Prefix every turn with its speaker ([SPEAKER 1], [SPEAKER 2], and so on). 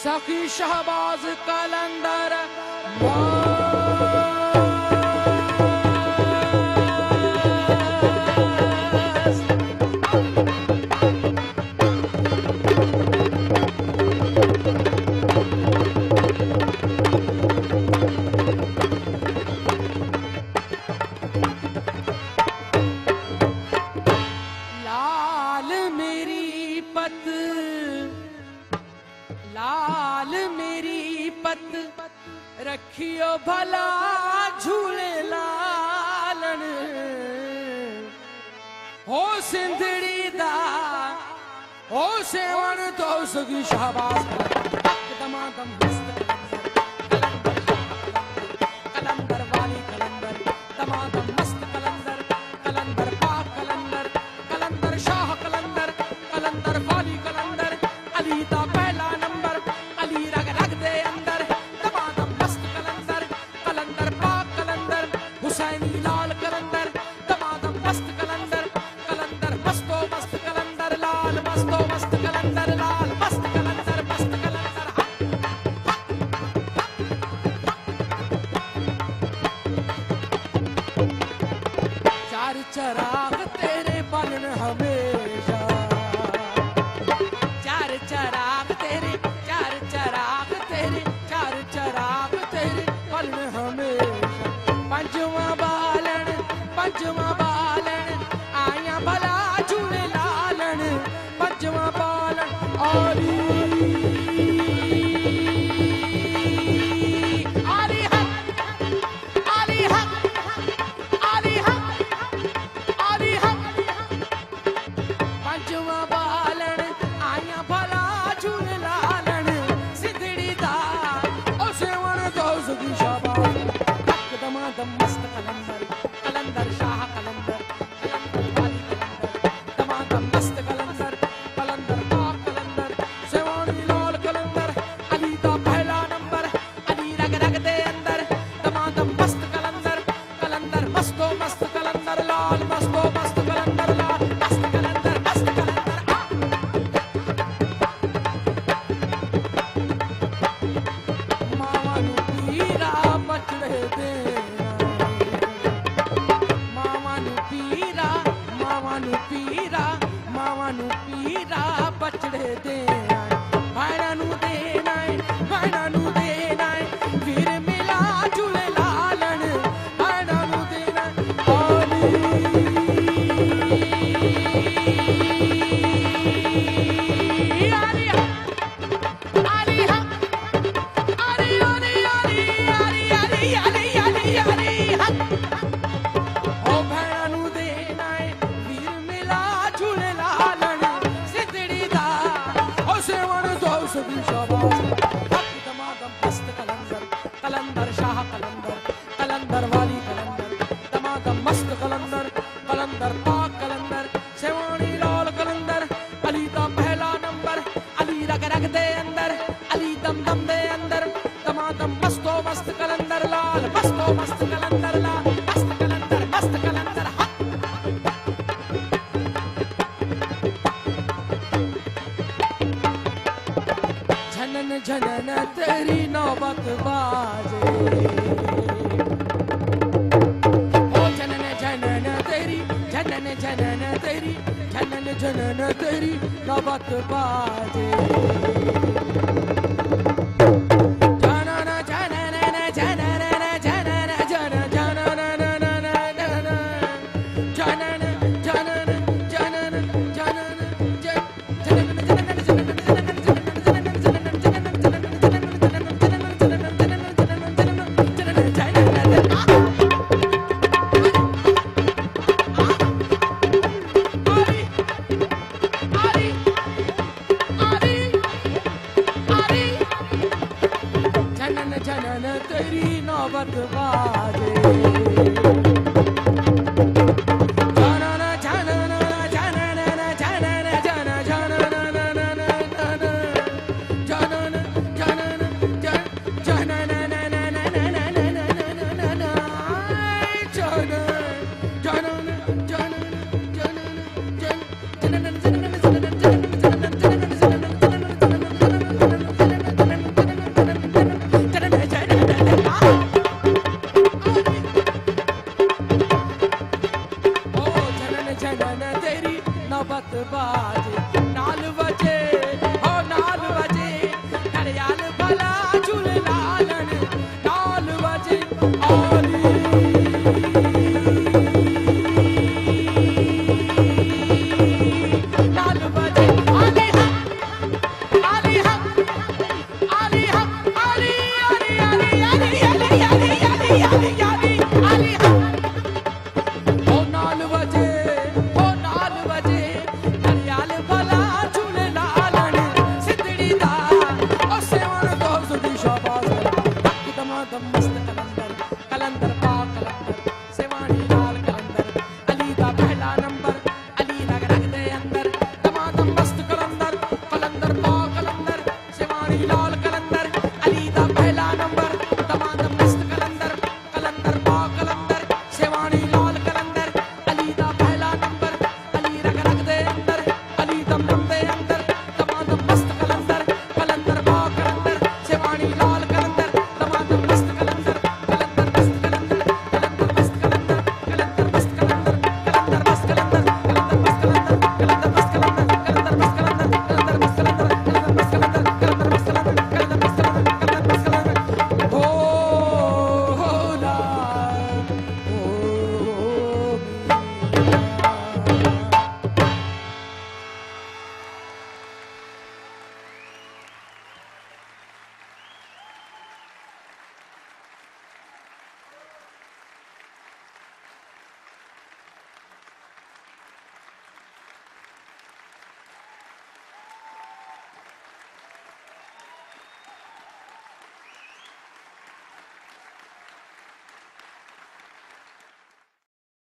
[SPEAKER 1] सखी शहबाज कलंदर लाल मेरी पत रखियो भला झूले लालन हो सिंधड़ी दा हो सेवन तो सगी शहबाज दमादम कलंदर वाली कलंदर दमादम मस्त कलंदर कलंदर पाक कलंदर कलंदर शाह कलंदर कलंदर वाली कलंदर अली दा पहला नंबर अली रग रग दे अंदर दमादम मस्त कलंदर कलंदर पाक कलंदर हुसैनी लाल कलंदर दमादम मस्त कलंदर कलंदर मस्तो मस्त कलंदर लाल मस्तो मस्त कलंदर लाल मस्त कलंदर चार चराग तेरे बनन हमेशा चार चराग तेरे चार चराग तेरे चार चराग तेरे बनन हमेशा पंजवा बालन आया भला झूले लालन पंजवा बालन आली मस्त कलंदर कलंदर शाह कलंदर कलंदर वाली कलंदर दमादम मस्त कलंदर कलंदर पाक कलंदर सेवानी लाल कलंदर अली दा पहला नंबर अली रग रग दे अंदर दमादम मस्त कलंदर कलंदर मस्तो मस्त कलंदर लाल मस्तो मस्त कलंदर लाल मस्त कलंदर मावा नू पीरा बचड़े दे पीरा बचड़े दे भाड़ा नू देना है फिर मिला झूले लालन भाड़ा नू देना कलंदर शाह कलंदर कलंदर वाली कलंदर दमादम मस्त कलंदर कलंदर पाक कलंदर सेवानी लाल कलंदर अली दा पहला नंबर अली रग रग दे अंदर अली दम दम दे अंदर दमादम मस्तो मस्त कलंदर लाल मस्तो मस्त कलंदर लाल मस्त कलंदर झनन झनन तेरी नौबत बाजे ओ झनन झनन तेरी झनन झनन तेरी झनन झनन तेरी नौबत बाजे तेरी नौबत बाजे।